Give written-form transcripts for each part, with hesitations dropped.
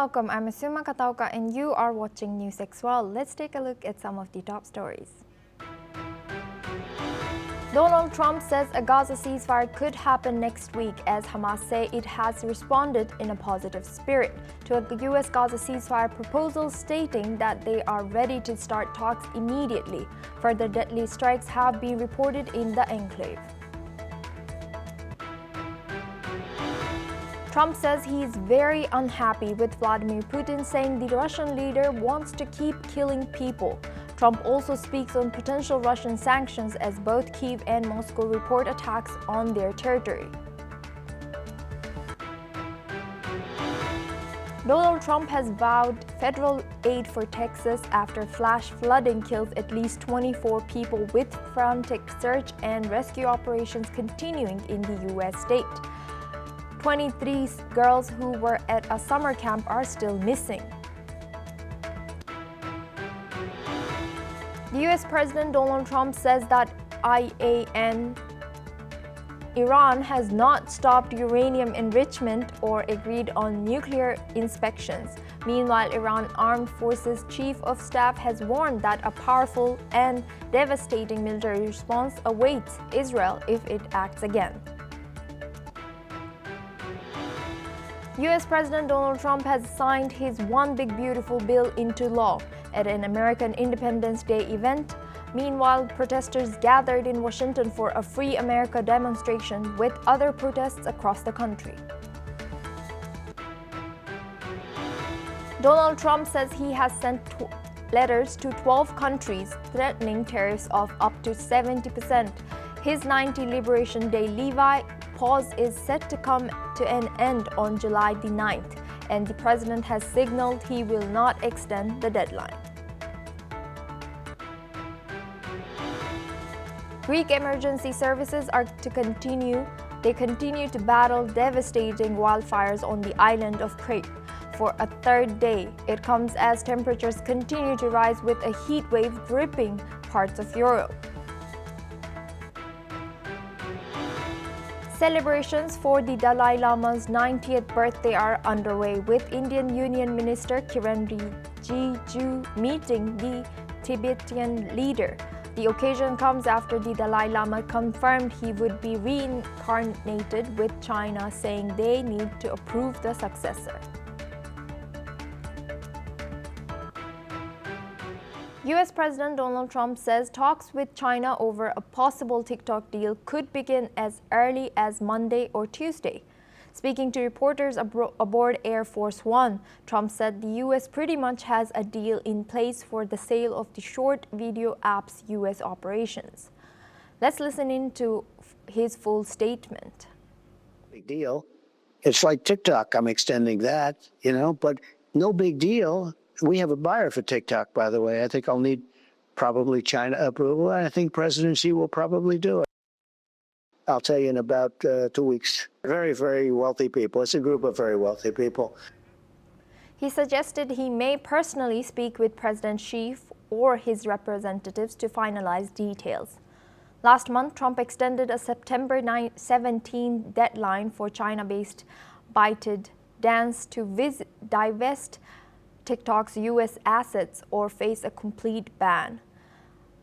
welcome. I'm Asuma Katauka and you are watching NewsX World. Let's take a look at some of the top stories. Donald Trump says a Gaza ceasefire could happen next week as Hamas say it has responded in a positive spirit to a U.S. Gaza ceasefire proposal, stating that they are ready to start talks immediately. Further deadly strikes have been reported in the enclave. Trump says he is very unhappy with Vladimir Putin, saying the Russian leader wants to keep killing people. Trump also speaks on potential Russian sanctions as both Kyiv and Moscow report attacks on their territory. Donald Trump has vowed federal aid for Texas after flash flooding kills at least 24 people, with frantic search and rescue operations continuing in the U.S. state. 23 girls who were at a summer camp are still missing. The U.S. President Donald Trump says that Iran has not stopped uranium enrichment or agreed on nuclear inspections. Meanwhile, Iran Armed Forces Chief of Staff has warned that a powerful and devastating military response awaits Israel if it acts again. U.S. President Donald Trump has signed his One Big Beautiful Bill into law at an American Independence Day event. Meanwhile, protesters gathered in Washington for a Free America demonstration with other protests across the country. Donald Trump says he has sent letters to 12 countries threatening tariffs of up to 70%. His 90 Liberation Day Levi pause is set to come to an end on July the 9th, and the president has signaled he will not extend the deadline. Greek emergency services continue to battle devastating wildfires on the island of Crete for a third day. It comes as temperatures continue to rise, with a heat wave gripping parts of Europe. Celebrations for the Dalai Lama's 90th birthday are underway, with Indian Union Minister Kiran Rijiju meeting the Tibetan leader. The occasion comes after the Dalai Lama confirmed he would be reincarnated, with China saying they need to approve the successor. U.S. President Donald Trump says talks with China over a possible TikTok deal could begin as early as Monday or Tuesday. Speaking to reporters aboard Air Force One, Trump said the U.S. pretty much has a deal in place for the sale of the short video app's U.S. operations. Let's listen in to his full statement. Big deal. It's like TikTok. I'm extending that, but no big deal. We have a buyer for TikTok, by the way. I think I'll need probably China approval. I think President Xi will probably do it. I'll tell you in about 2 weeks. Very, very wealthy people. It's a group of very wealthy people. He suggested he may personally speak with President Xi or his representatives to finalize details. Last month, Trump extended a September 17 deadline for China-based ByteDance to divest TikTok's U.S. assets or face a complete ban.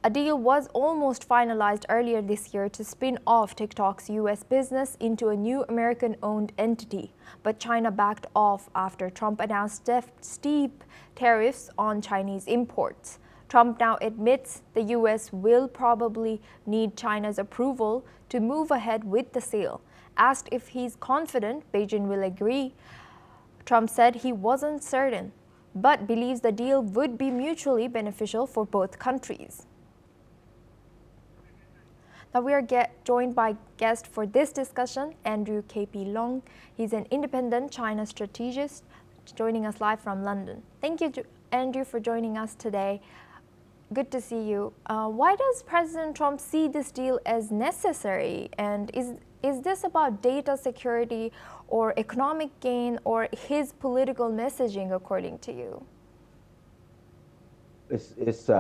A deal was almost finalized earlier this year to spin off TikTok's U.S. business into a new American-owned entity, but China backed off after Trump announced steep tariffs on Chinese imports. Trump now admits the U.S. will probably need China's approval to move ahead with the sale. Asked if he's confident Beijing will agree, Trump said he wasn't certain, but believes the deal would be mutually beneficial for both countries. Now we are joined by guest for this discussion, Andrew K.P. Long. He's an independent China strategist joining us live from London. Thank you, Andrew, for joining us today. Good to see you. Why does President Trump see this deal as necessary? And is this about data security or economic gain or his political messaging, according to you? It's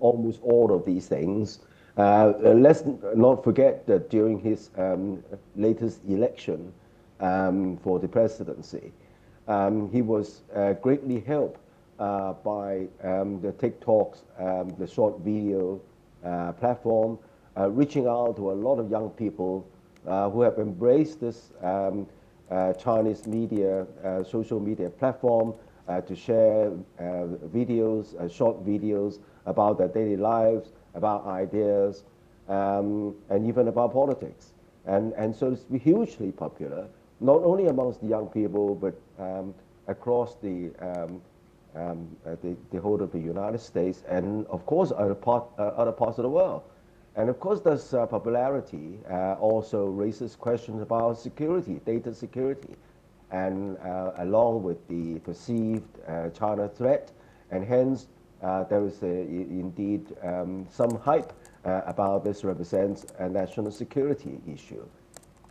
almost all of these things. Let's not forget that during his latest election for the presidency, He was greatly helped by the TikTok's, the short video platform, reaching out to a lot of young people who have embraced this Chinese media, social media platform to share videos, short videos about their daily lives, about ideas, and even about politics. And so it's hugely popular, not only amongst the young people, but across the whole of the United States, and of course other parts of the world. And of course, this popularity also raises questions about security, data security, and along with the perceived China threat, and hence there is indeed some hype about this represents a national security issue.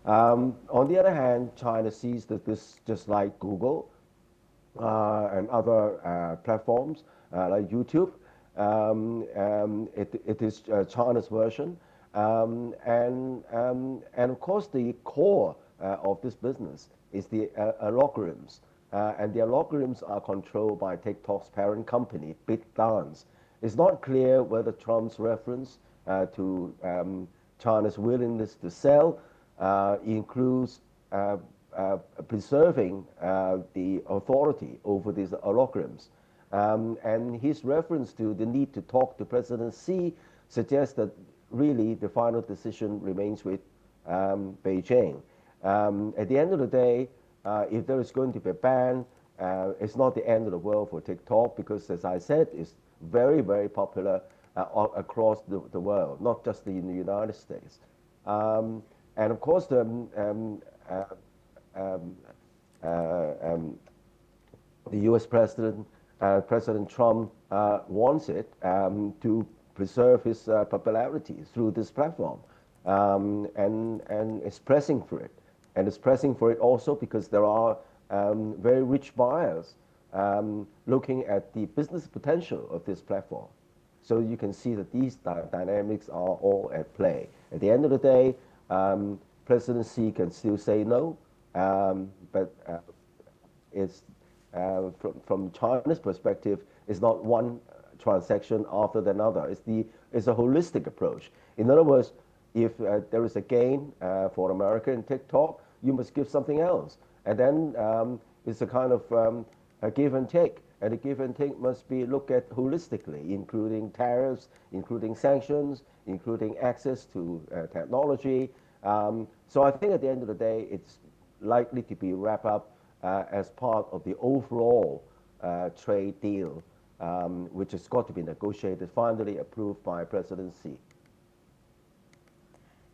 On the other hand, China sees that this, just like Google and other platforms like YouTube, it is China's version, and of course the core of this business is the algorithms, and the algorithms are controlled by TikTok's parent company, ByteDance. It's not clear whether Trump's reference to China's willingness to sell includes preserving the authority over these algorithms. And his reference to the need to talk to President Xi suggests that really the final decision remains with Beijing. At the end of the day, if there is going to be a ban, it's not the end of the world for TikTok because, as I said, it's very, very popular across the world, not just in the United States. And of course, the U.S. President Trump wants it to preserve his popularity through this platform, and is pressing for it. And it's pressing for it also because there are very rich buyers looking at the business potential of this platform. So you can see that these dynamics are all at play. At the end of the day, President Xi can still say no, but it's from China's perspective, it's not one transaction after another. It's a holistic approach. In other words, if there is a gain for America in TikTok, you must give something else. And then it's a kind of a give and take. And the give and take must be looked at holistically, including tariffs, including sanctions, including access to technology. So I think at the end of the day, it's likely to be wrapped up as part of the overall trade deal, which has got to be negotiated, finally approved by President Xi.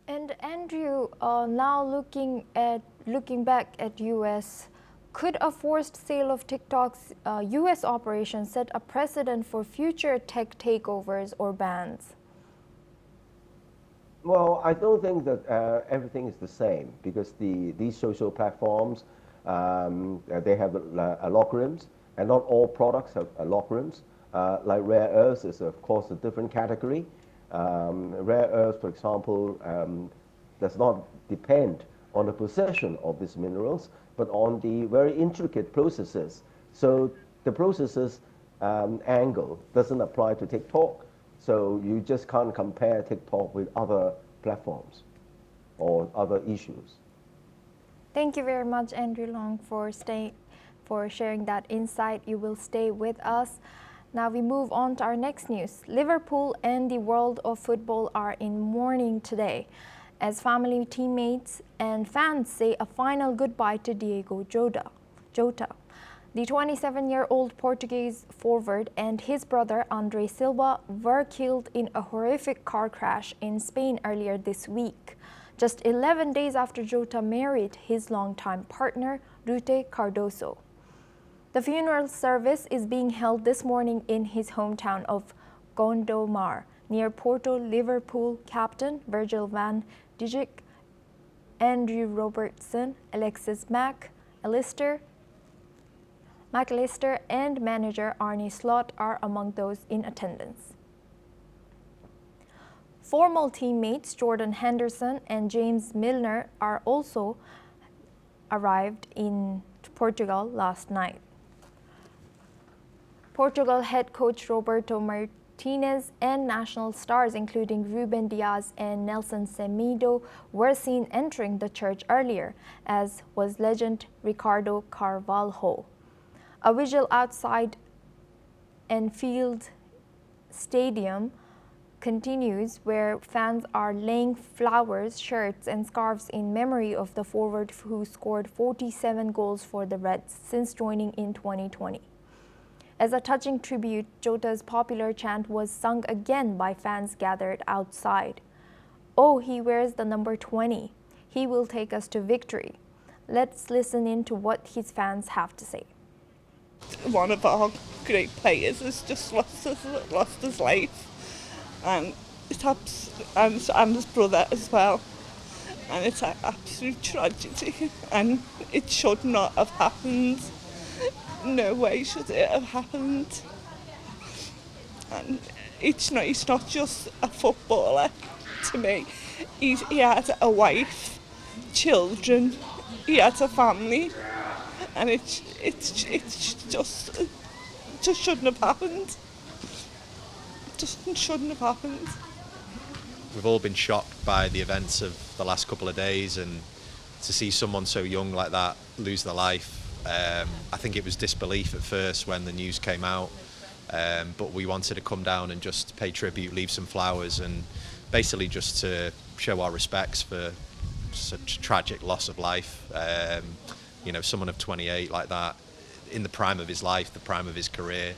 And Andrew, now looking back at U.S., could a forced sale of TikTok's U.S. operations set a precedent for future tech takeovers or bans? Well, I don't think that everything is the same because these social platforms, they have algorithms, and not all products have algorithms. Like rare earths is, of course, a different category. Rare earths, for example, does not depend on the possession of these minerals, but on the very intricate processes. So the processes angle doesn't apply to TikTok. So you just can't compare TikTok with other platforms or other issues. Thank you very much, Andrew Long, for sharing that insight. You will stay with us. Now we move on to our next news. Liverpool and the world of football are in mourning today, as family, teammates, and fans say a final goodbye to Diego Jota. The 27-year-old Portuguese forward and his brother Andre Silva were killed in a horrific car crash in Spain earlier this week, just 11 days after Jota married his longtime partner, Ruth Cardoso. The funeral service is being held this morning in his hometown of Gondomar, near Porto. Liverpool captain Virgil van Dijk, Andrew Robertson, Alexis McAllister, and manager Arne Slot are among those in attendance. Former teammates Jordan Henderson and James Milner are also arrived in Portugal last night. Portugal head coach Roberto Martinez and national stars including Ruben Dias and Nelson Semedo were seen entering the church earlier, as was legend Ricardo Carvalho. A vigil outside Anfield Stadium continues, where fans are laying flowers, shirts and scarves in memory of the forward who scored 47 goals for the Reds since joining in 2020. As a touching tribute, Jota's popular chant was sung again by fans gathered outside. "Oh, he wears the number 20. He will take us to victory." Let's listen in to what his fans have to say. One of our great players has just lost his life, and and his brother as well, and it's an absolute tragedy, and it should not have happened. No way should it have happened. And he's not just a footballer to me. He had a wife, children, he had a family, and it just shouldn't have happened. Just shouldn't have happened. We've all been shocked by the events of the last couple of days, and to see someone so young like that lose their life, I think it was disbelief at first when the news came out, but we wanted to come down and just pay tribute, leave some flowers, and basically just to show our respects for such a tragic loss of life. You know, someone of 28 like that, in the prime of his life, the prime of his career,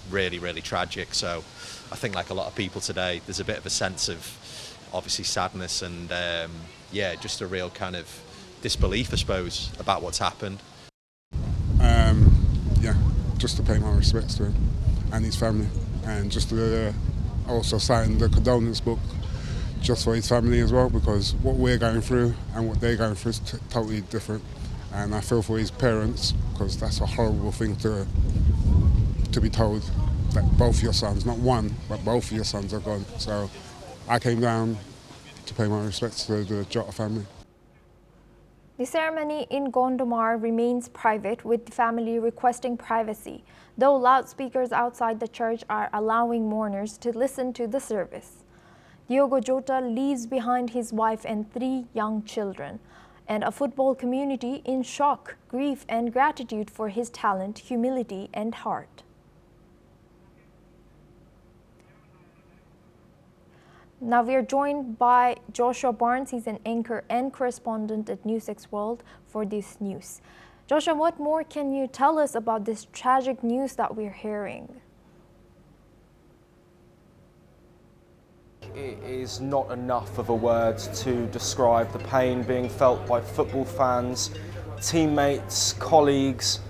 really, really tragic. So I think, like a lot of people today, there's a bit of a sense of obviously sadness and yeah, just a real kind of disbelief, I suppose, about what's happened. Yeah, just to pay my respects to him and his family, and just to also sign the condolence book just for his family as well, because what we're going through and what they're going through is totally different. And I feel for his parents, because that's a horrible thing to be told, that both your sons, not one, but both of your sons are gone. So I came down to pay my respects to the Jota family. The ceremony in Gondomar remains private, with the family requesting privacy, though loudspeakers outside the church are allowing mourners to listen to the service. Diogo Jota leaves behind his wife and 3 young children, and a football community in shock, grief and gratitude for his talent, humility and heart. Now we are joined by Joshua Barnes. He's an anchor and correspondent at NewsX World for this news. Joshua, what more can you tell us about this tragic news that we're hearing? It is not enough of a word to describe the pain being felt by football fans, teammates, colleagues,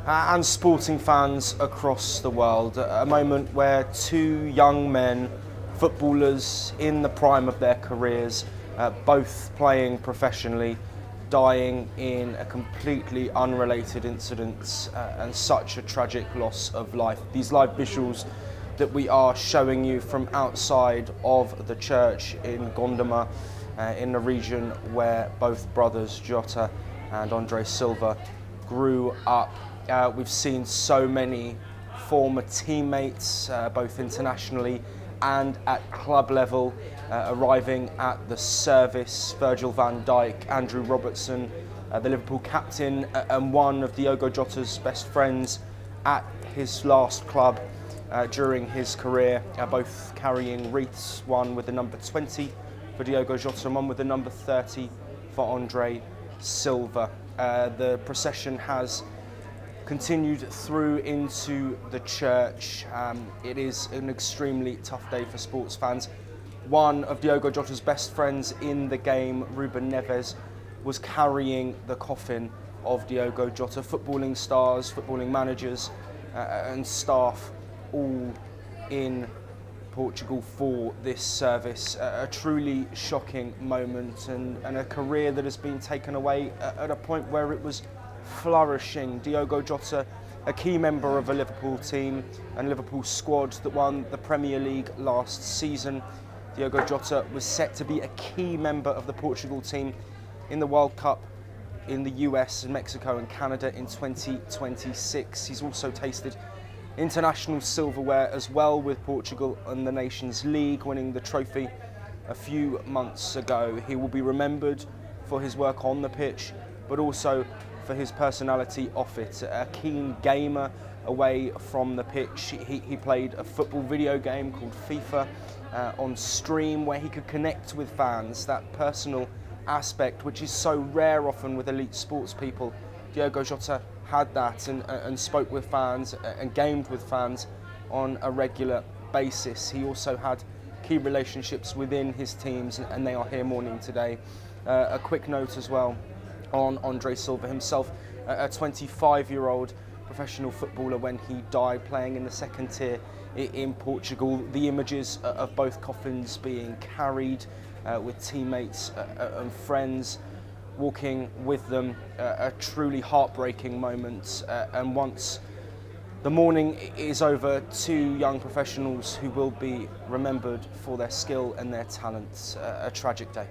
and sporting fans across the world. A moment where 2 young men, footballers in the prime of their careers, both playing professionally, dying in a completely unrelated incident, and such a tragic loss of life. These live visuals that we are showing you from outside of the church in Gondomar, in the region where both brothers Jota and Andre Silva grew up. We've seen so many former teammates, both internationally and at club level, arriving at the service. Virgil van Dijk, Andrew Robertson, the Liverpool captain, and one of Diogo Jota's best friends at his last club during his career, both carrying wreaths, one with the number 20 for Diogo Jota and one with the number 30 for Andre Silva. The procession has continued through into the church. It is an extremely tough day for sports fans. One of Diogo Jota's best friends in the game, Ruben Neves, was carrying the coffin of Diogo Jota. Footballing stars, footballing managers and staff all in Portugal for this service. A truly shocking moment, and a career that has been taken away at a point where it was flourishing. Diogo Jota, a key member of a Liverpool team and Liverpool squad that won the Premier League last season. Diogo Jota was set to be a key member of the Portugal team in the World Cup in the US, Mexico and Canada in 2026. He's also tasted international silverware as well with Portugal and the Nations League, winning the trophy a few months ago. He will be remembered for his work on the pitch, but also for his personality off it. A keen gamer away from the pitch. He played a football video game called FIFA on stream, where he could connect with fans, that personal aspect which is so rare often with elite sports people. Diogo Jota had that and spoke with fans and gamed with fans on a regular basis. He also had key relationships within his teams, and they are here mourning today. A quick note as well on Andre Silva himself, a 25-year-old professional footballer when he died playing in the second tier in Portugal. The images of both coffins being carried with teammates and friends walking with them, a truly heartbreaking moment. And once the mourning is over, two young professionals who will be remembered for their skill and their talents. A tragic day.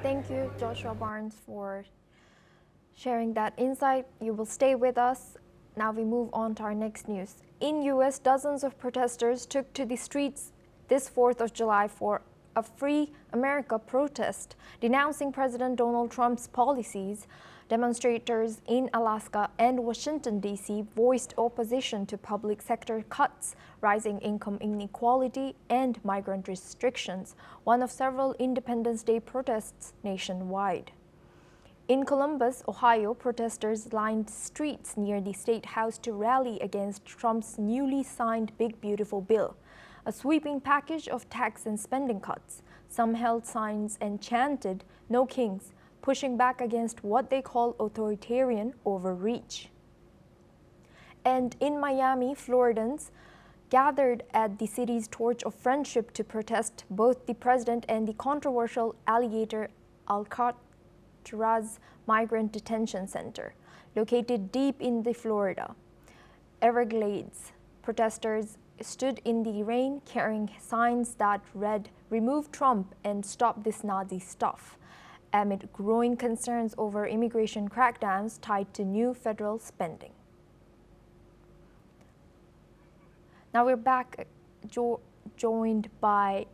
Thank you, Joshua Barnes, for sharing that insight. You will stay with us. Now we move on to our next news. In US, dozens of protesters took to the streets this 4th of July for a Free America protest, denouncing President Donald Trump's policies. Demonstrators in Alaska and Washington, D.C. voiced opposition to public sector cuts, rising income inequality, and migrant restrictions, one of several Independence Day protests nationwide. In Columbus, Ohio, protesters lined streets near the State House to rally against Trump's newly signed Big Beautiful Bill, a sweeping package of tax and spending cuts. Some held signs and chanted, "No Kings," pushing back against what they call authoritarian overreach. And in Miami, Floridans gathered at the city's Torch of Friendship to protest both the president and the controversial alligator Alcatraz Migrant Detention Center, located deep in the Florida Everglades. Protesters stood in the rain carrying signs that read, "Remove Trump and stop this Nazi stuff," amid growing concerns over immigration crackdowns tied to new federal spending. Now we're back, joined by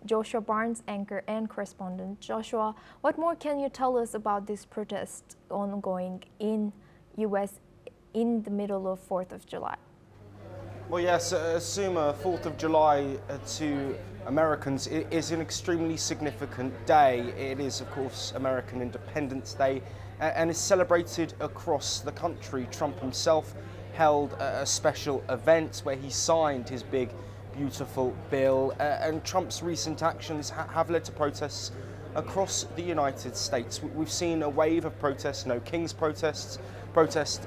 Joshua Barnes, anchor and correspondent. Joshua, what more can you tell us about this protest ongoing in US in the middle of 4th of July? Well, yes, Suma, 4th of July to Americans is an extremely significant day. It is, of course, American Independence Day and is celebrated across the country. Trump himself held a special event where he signed his big, beautiful bill, and Trump's recent actions have led to protests across the United States. We've seen a wave of protests, No Kings protests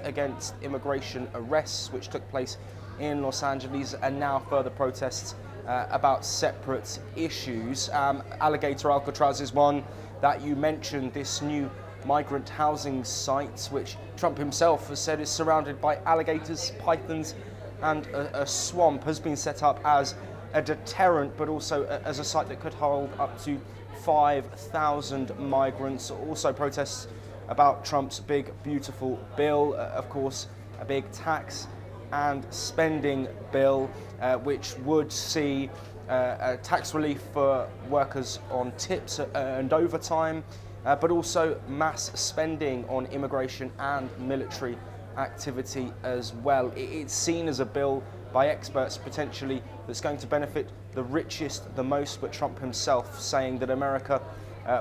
against immigration arrests, which took place in Los Angeles, and now further protests about separate issues. Alligator Alcatraz is one that you mentioned, this new migrant housing site, which Trump himself has said is surrounded by alligators, pythons, and a swamp, has been set up as a deterrent, but also as a site that could hold up to 5,000 migrants. Also protests about Trump's big, beautiful bill, of course, a big tax and spending bill, which would see a tax relief for workers on tips and overtime, but also mass spending on immigration and military activity as well. It's seen as a bill by experts potentially that's going to benefit the richest the most, but Trump himself saying that America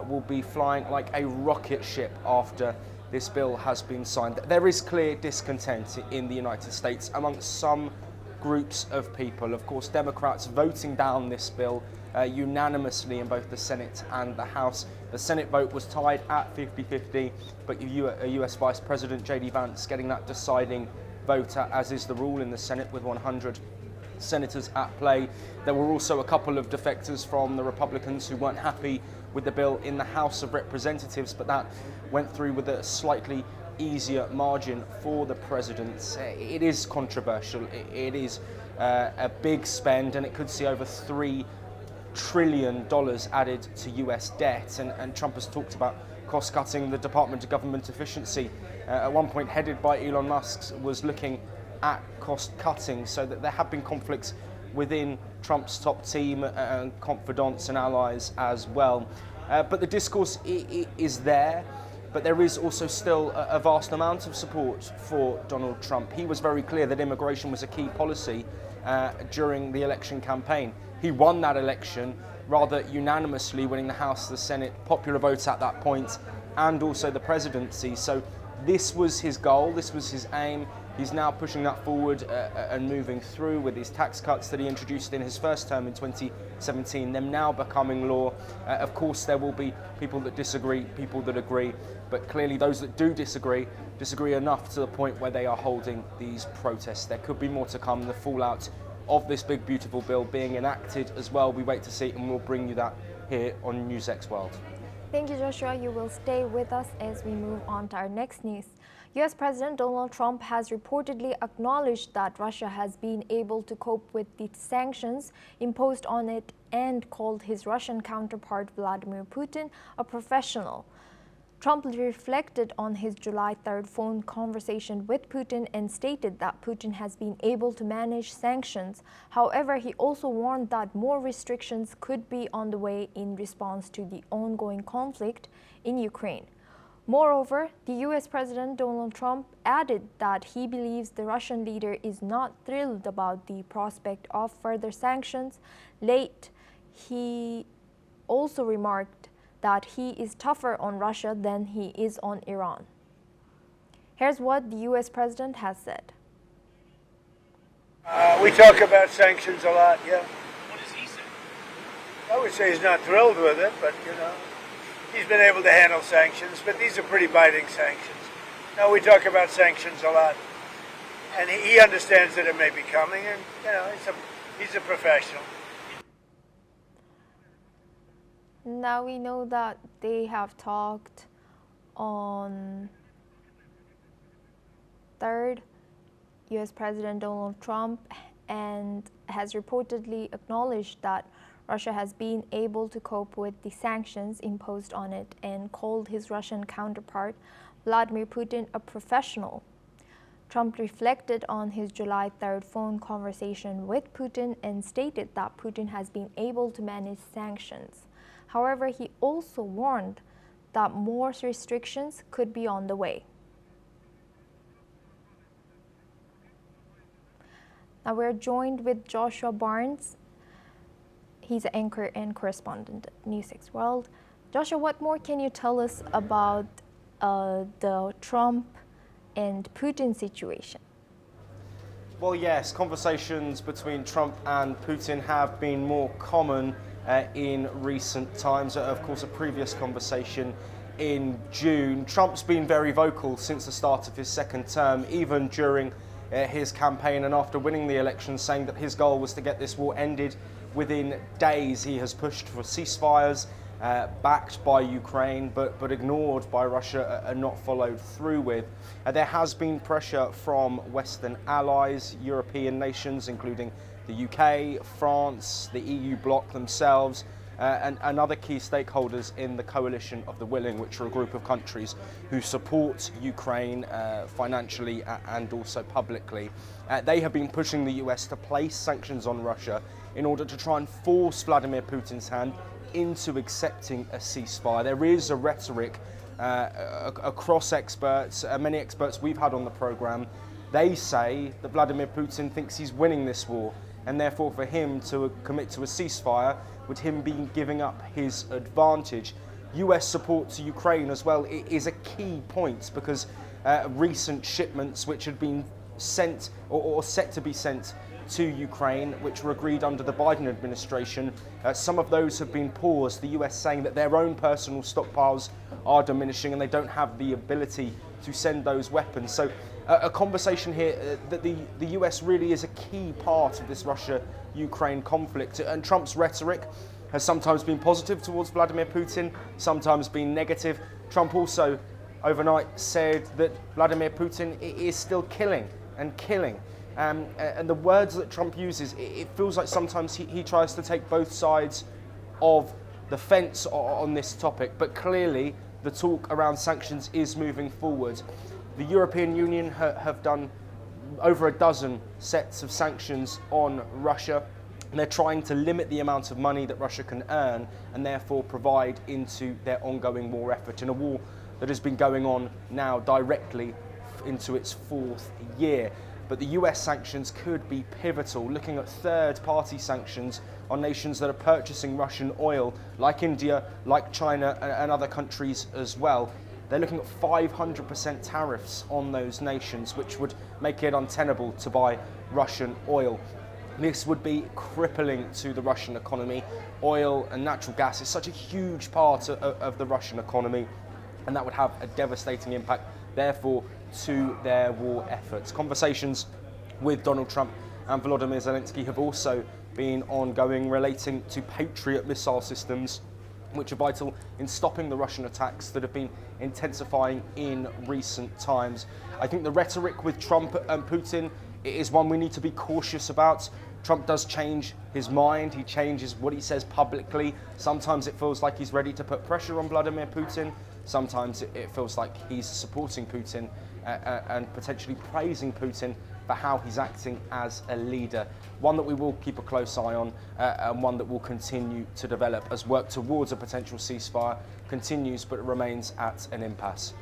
will be flying like a rocket ship after this bill has been signed. There is clear discontent in the United States amongst some groups of people. Of course, Democrats voting down this bill unanimously in both the Senate and the House. The Senate vote was tied at 50-50, but US Vice President J.D. Vance getting that deciding vote, as is the rule in the Senate with 100 senators at play. There were also a couple of defectors from the Republicans who weren't happy with the bill in the House of Representatives, but that went through with a slightly easier margin for the president. It is controversial. It is a big spend, and it could see over $3 trillion added to US debt, and Trump has talked about cost-cutting. The Department of Government Efficiency, at one point headed by Elon Musk, was looking at cost-cutting, so that there have been conflicts within Trump's top team and confidants and allies as well. But the discourse is there, but there is also still a vast amount of support for Donald Trump. He was very clear that immigration was a key policy during the election campaign. He won that election rather unanimously, winning the House, the Senate, popular votes at that point, and also the presidency. So this was his goal, this was his aim. He's now pushing that forward and moving through with his tax cuts that he introduced in his first term in 2017, them now becoming law. Of course, there will be people that disagree, people that agree, but clearly those that do disagree enough to the point where they are holding these protests. There could be more to come, the fallout of this big, beautiful bill being enacted as well. We wait to see, and we'll bring you that here on NewsX World. Thank you, Joshua. You will stay with us as we move on to our next news. U.S. President Donald Trump has reportedly acknowledged that Russia has been able to cope with the sanctions imposed on it and called his Russian counterpart Vladimir Putin a professional. Trump reflected on his July 3rd phone conversation with Putin and stated that Putin has been able to manage sanctions. However, he also warned that more restrictions could be on the way in response to the ongoing conflict in Ukraine. Moreover, the U.S. President Donald Trump added that he believes the Russian leader is not thrilled about the prospect of further sanctions. Late, he also remarked that he is tougher on Russia than he is on Iran. Here's what the U.S. President has said. We talk about sanctions a lot, yeah. What does he say? I would say he's not thrilled with it, but, he's been able to handle sanctions, but these are pretty biting sanctions. No, we talk about sanctions a lot, and he understands that it may be coming, and, he's a professional. Now we know that they have talked on 3rd, U.S. President Donald Trump, and has reportedly acknowledged that Russia has been able to cope with the sanctions imposed on it and called his Russian counterpart, Vladimir Putin, a professional. Trump reflected on his July 3rd phone conversation with Putin and stated that Putin has been able to manage sanctions. However, he also warned that more restrictions could be on the way. Now we're joined with Joshua Barnes. He's an anchor and correspondent at NewsX World. Joshua, what more can you tell us about the Trump and Putin situation? Well, yes, conversations between Trump and Putin have been more common in recent times. Of course, a previous conversation in June. Trump's been very vocal since the start of his second term, even during his campaign and after winning the election, saying that his goal was to get this war ended within days. He has pushed for ceasefires backed by Ukraine, but ignored by Russia and not followed through with. There has been pressure from Western allies, European nations, including the UK, France, the EU bloc themselves, and other key stakeholders in the Coalition of the Willing, which are a group of countries who support Ukraine financially and also publicly. They have been pushing the US to place sanctions on Russia in order to try and force Vladimir Putin's hand into accepting a ceasefire. There is a rhetoric across experts, many experts we've had on the programme. They say that Vladimir Putin thinks he's winning this war, and therefore for him to commit to a ceasefire would him be giving up his advantage. US support to Ukraine as well is a key point, because recent shipments which had been sent or set to be sent to Ukraine, which were agreed under the Biden administration, some of those have been paused, the US saying that their own personal stockpiles are diminishing and they don't have the ability to send those weapons. So a conversation here that the US really is a key part of this Russia-Ukraine conflict, and Trump's rhetoric has sometimes been positive towards Vladimir Putin, sometimes been negative. Trump also overnight said that Vladimir Putin is still killing and killing. And the words that Trump uses, it feels like sometimes he tries to take both sides of the fence on this topic, but clearly the talk around sanctions is moving forward. The European Union have done over a dozen sets of sanctions on Russia, and they're trying to limit the amount of money that Russia can earn and therefore provide into their ongoing war effort, in a war that has been going on now directly into its 4th year. But the US sanctions could be pivotal, looking at third-party sanctions on nations that are purchasing Russian oil, like India, like China, and other countries as well. They're looking at 500% tariffs on those nations, which would make it untenable to buy Russian oil. This would be crippling to the Russian economy. Oil and natural gas is such a huge part of the Russian economy, and that would have a devastating impact, therefore, to their war efforts. Conversations with Donald Trump and Volodymyr Zelensky have also been ongoing, relating to Patriot missile systems, which are vital in stopping the Russian attacks that have been intensifying in recent times. I think the rhetoric with Trump and Putin is one we need to be cautious about. Trump does change his mind, he changes what he says publicly. Sometimes it feels like he's ready to put pressure on Vladimir Putin. Sometimes it feels like he's supporting Putin and potentially praising Putin for how he's acting as a leader. One that we will keep a close eye on, and one that will continue to develop as work towards a potential ceasefire continues but remains at an impasse.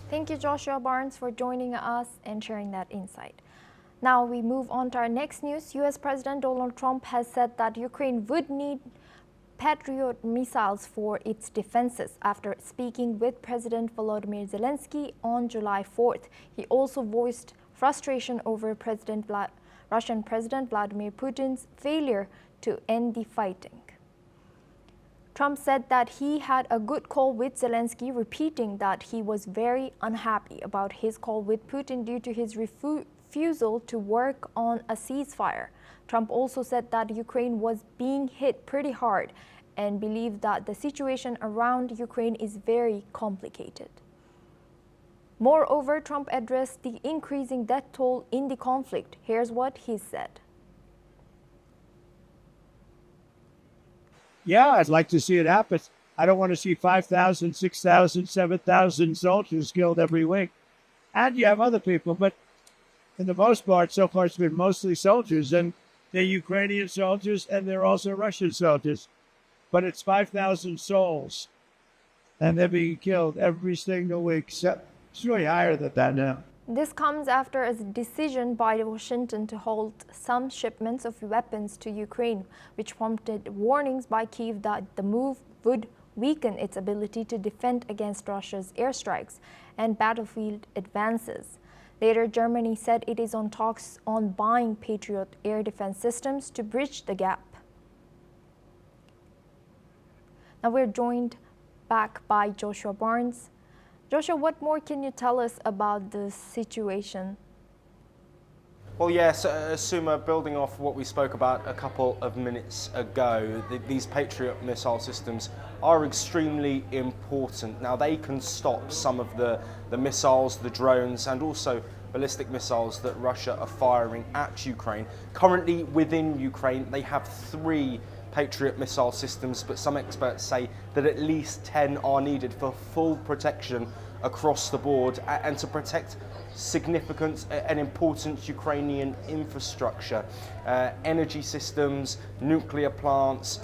Thank you, Joshua Barnes, for joining us and sharing that insight. Now we move on to our next news. US President Donald Trump has said that Ukraine would need Patriot missiles for its defenses after speaking with President Volodymyr Zelensky on July 4th. He also voiced frustration over Russian President Vladimir Putin's failure to end the fighting. Trump said that he had a good call with Zelensky, repeating that he was very unhappy about his call with Putin due to his refusal to work on a ceasefire. Trump also said that Ukraine was being hit pretty hard and believed that the situation around Ukraine is very complicated. Moreover, Trump addressed the increasing death toll in the conflict. Here's what he said. Yeah, I'd like to see it happen. I don't want to see 5,000, 6,000, 7,000 soldiers killed every week. And you have other people, but for the most part, so far it's been mostly soldiers, and they're Ukrainian soldiers and they're also Russian soldiers. But it's 5,000 souls, and they're being killed every single week. So it's really higher than that now. This comes after a decision by Washington to halt some shipments of weapons to Ukraine, which prompted warnings by Kyiv that the move would weaken its ability to defend against Russia's airstrikes and battlefield advances. Later, Germany said it is on talks on buying Patriot air defense systems to bridge the gap. Now we're joined back by Joshua Barnes. Joshua, what more can you tell us about the situation? Well, yes, Suma, building off what we spoke about a couple of minutes ago, these Patriot missile systems are extremely important. Now, they can stop some of the missiles, the drones, and also ballistic missiles that Russia are firing at Ukraine. Currently, within Ukraine, they have 3 Patriot missile systems, but some experts say that at least 10 are needed for full protection across the board and to protect significant and important Ukrainian infrastructure, energy systems, nuclear plants,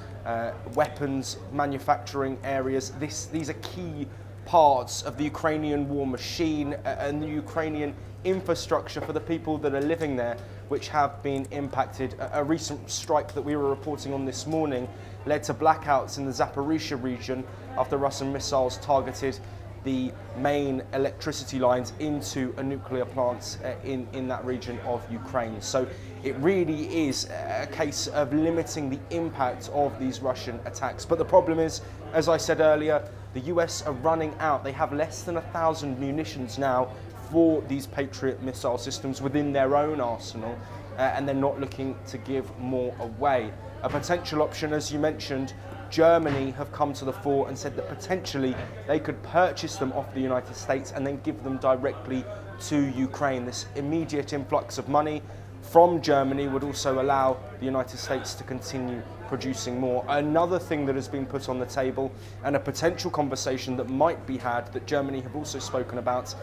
weapons manufacturing areas. These are key parts of the Ukrainian war machine and the Ukrainian infrastructure for the people that are living there, which have been impacted. A recent strike that we were reporting on this morning led to blackouts in the Zaporizhia region after Russian missiles targeted the main electricity lines into a nuclear plant in that region of Ukraine. So it really is a case of limiting the impact of these Russian attacks. But the problem is, as I said earlier, the US are running out. They have less than 1,000 munitions now for these Patriot missile systems within their own arsenal, and they're not looking to give more away. A potential option, as you mentioned, Germany have come to the fore and said that potentially they could purchase them off the United States and then give them directly to Ukraine. This immediate influx of money from Germany would also allow the United States to continue producing more. Another thing that has been put on the table, and a potential conversation that might be had, that Germany have also spoken about,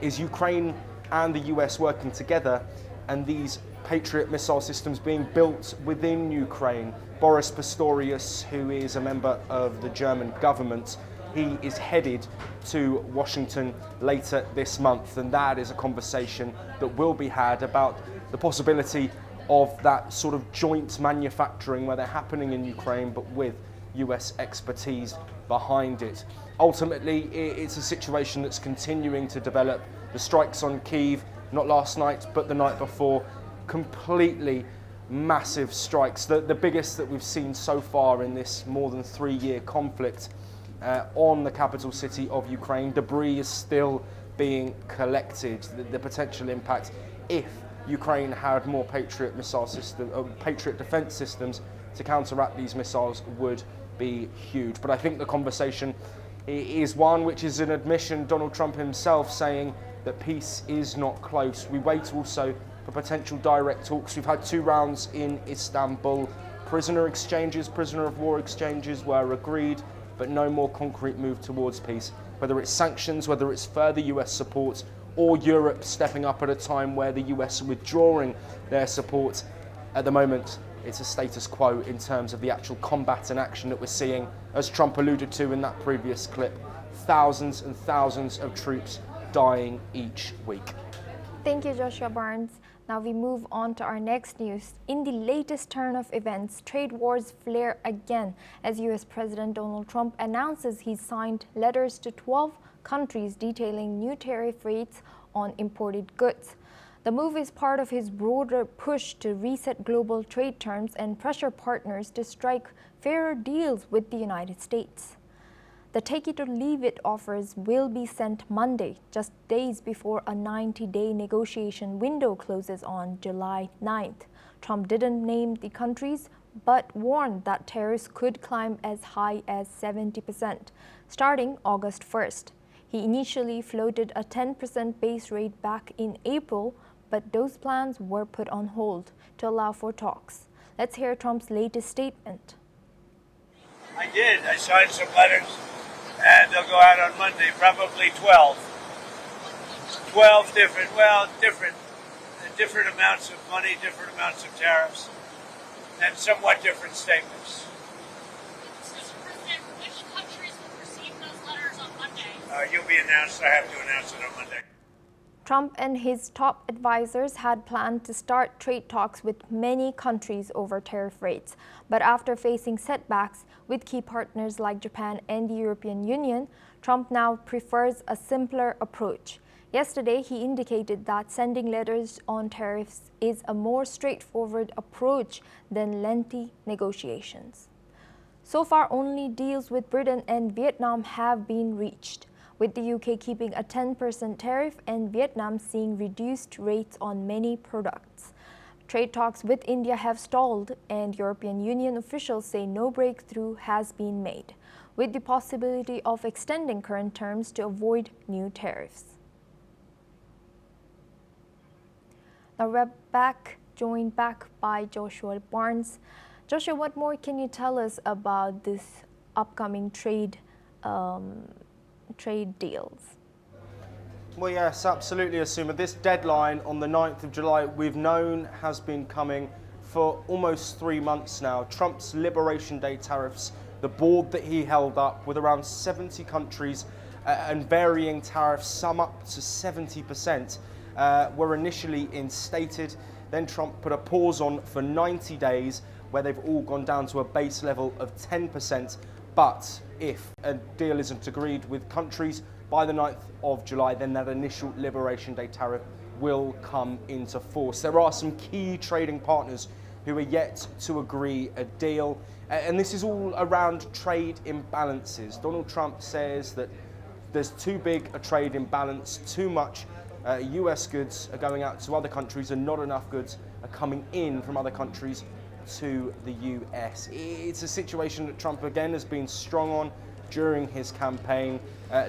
is Ukraine and the US working together, and these Patriot missile systems being built within Ukraine. Boris Pistorius, who is a member of the German government, he is headed to Washington later this month, and that is a conversation that will be had about the possibility of that sort of joint manufacturing where they're happening in Ukraine, but with US expertise behind it. Ultimately, it's a situation that's continuing to develop. The strikes on Kyiv, not last night, but the night before, completely massive strikes, the biggest that we've seen so far in this more than 3-year conflict on the capital city of Ukraine. Debris is still being collected. The potential impact, if Ukraine had more Patriot missile system, Patriot defense systems to counteract these missiles, would be huge. But I think the conversation is one which is an admission, Donald Trump himself saying that peace is not close. We wait also for potential direct talks. We've had 2 rounds in Istanbul. Prisoner of war exchanges were agreed, but no more concrete move towards peace. Whether it's sanctions, whether it's further US support, or Europe stepping up at a time where the US are withdrawing their support, at the moment it's a status quo in terms of the actual combat and action that we're seeing. As Trump alluded to in that previous clip, thousands and thousands of troops dying each week. Thank you, Joshua Barnes. Now we move on to our next news. In the latest turn of events, trade wars flare again as US President Donald Trump announces he's signed letters to 12 countries detailing new tariff rates on imported goods. The move is part of his broader push to reset global trade terms and pressure partners to strike fairer deals with the United States. The take it or leave it offers will be sent Monday, just days before a 90-day negotiation window closes on July 9th. Trump didn't name the countries, but warned that tariffs could climb as high as 70%, starting August 1st. He initially floated a 10% base rate back in April, but those plans were put on hold to allow for talks. Let's hear Trump's latest statement. I did. I signed some letters, and they'll go out on Monday, probably 12. 12 different amounts of money, different amounts of tariffs, and somewhat different statements. Mr. President, which countries will receive those letters on Monday? You'll be announced. I have to announce it on Monday. Trump and his top advisors had planned to start trade talks with many countries over tariff rates. But after facing setbacks with key partners like Japan and the European Union, Trump now prefers a simpler approach. Yesterday, he indicated that sending letters on tariffs is a more straightforward approach than lengthy negotiations. So far, only deals with Britain and Vietnam have been reached, with the UK keeping a 10% tariff and Vietnam seeing reduced rates on many products. Trade talks with India have stalled, and European Union officials say no breakthrough has been made, with the possibility of extending current terms to avoid new tariffs. Now we're joined back by Joshua Barnes. Joshua, what more can you tell us about this upcoming trade deals? Well, yes, absolutely, Asuma. This deadline on the 9th of July we've known has been coming for almost 3 months now. Trump's Liberation Day tariffs, the board that he held up with around 70 countries and varying tariffs, some up to 70%, were initially instated. Then Trump put a pause on for 90 days where they've all gone down to a base level of 10%. But if a deal isn't agreed with countries by the 9th of July, then that initial Liberation Day tariff will come into force. There are some key trading partners who are yet to agree a deal, and this is all around trade imbalances. Donald Trump says that there's too big a trade imbalance, too much US goods are going out to other countries and not enough goods are coming in from other countries to the US. It's a situation that Trump again has been strong on during his campaign,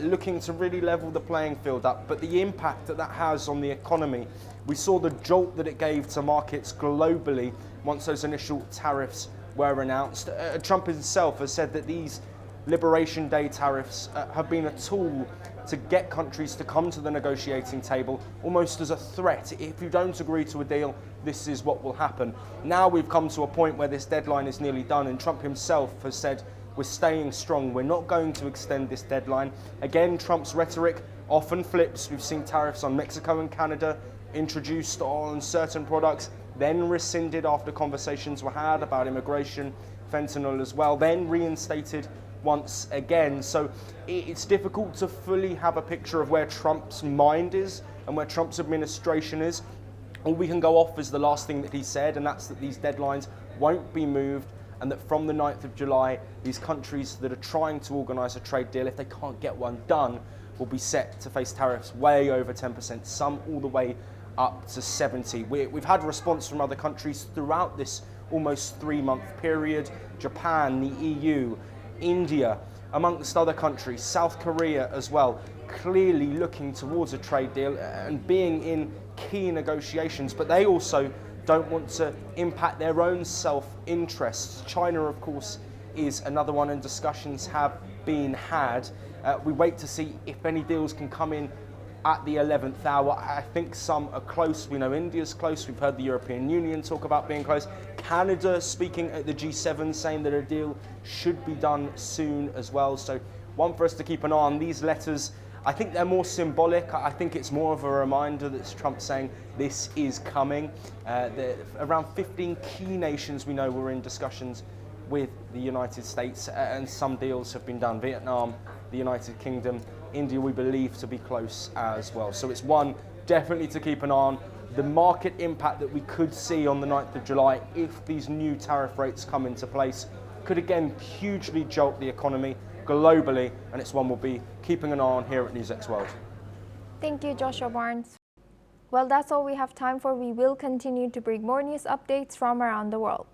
looking to really level the playing field up. But the impact that has on the economy, we saw the jolt that it gave to markets globally once those initial tariffs were announced. Trump himself has said that these Liberation Day tariffs have been a tool to get countries to come to the negotiating table almost as a threat. If you don't agree to a deal, this is what will happen. Now we've come to a point where this deadline is nearly done, and Trump himself has said we're staying strong. We're not going to extend this deadline. Again, Trump's rhetoric often flips. We've seen tariffs on Mexico and Canada introduced on certain products, then rescinded after conversations were had about immigration, fentanyl as well, then reinstated once again. So it's difficult to fully have a picture of where Trump's mind is and where Trump's administration is. All we can go off is the last thing that he said, and that's that these deadlines won't be moved, and that from the 9th of July, these countries that are trying to organise a trade deal, if they can't get one done, will be set to face tariffs way over 10%, some all the way up to 70%. We've had a response from other countries throughout this almost 3-month period. Japan, the EU, India, amongst other countries, South Korea as well, clearly looking towards a trade deal and being in key negotiations, but they also don't want to impact their own self-interests. China, of course, is another one, and discussions have been had. We wait to see if any deals can come in at the 11th hour. I think some are close. We know India's close. We've heard the European Union talk about being close. Canada speaking at the G7, saying that a deal should be done soon as well. So one for us to keep an eye on. These letters, I think they're more symbolic. I think it's more of a reminder that Trump saying this is coming. Around 15 key nations we know were in discussions with the United States, and some deals have been done. Vietnam, the United Kingdom, India we believe to be close as well. So it's one definitely to keep an eye on. The market impact that we could see on the 9th of July if these new tariff rates come into place could again hugely jolt the economy globally, and it's one we'll be keeping an eye on here at NewsX World. Thank you, Joshua Barnes. Well, that's all we have time for. We will continue to bring more news updates from around the world.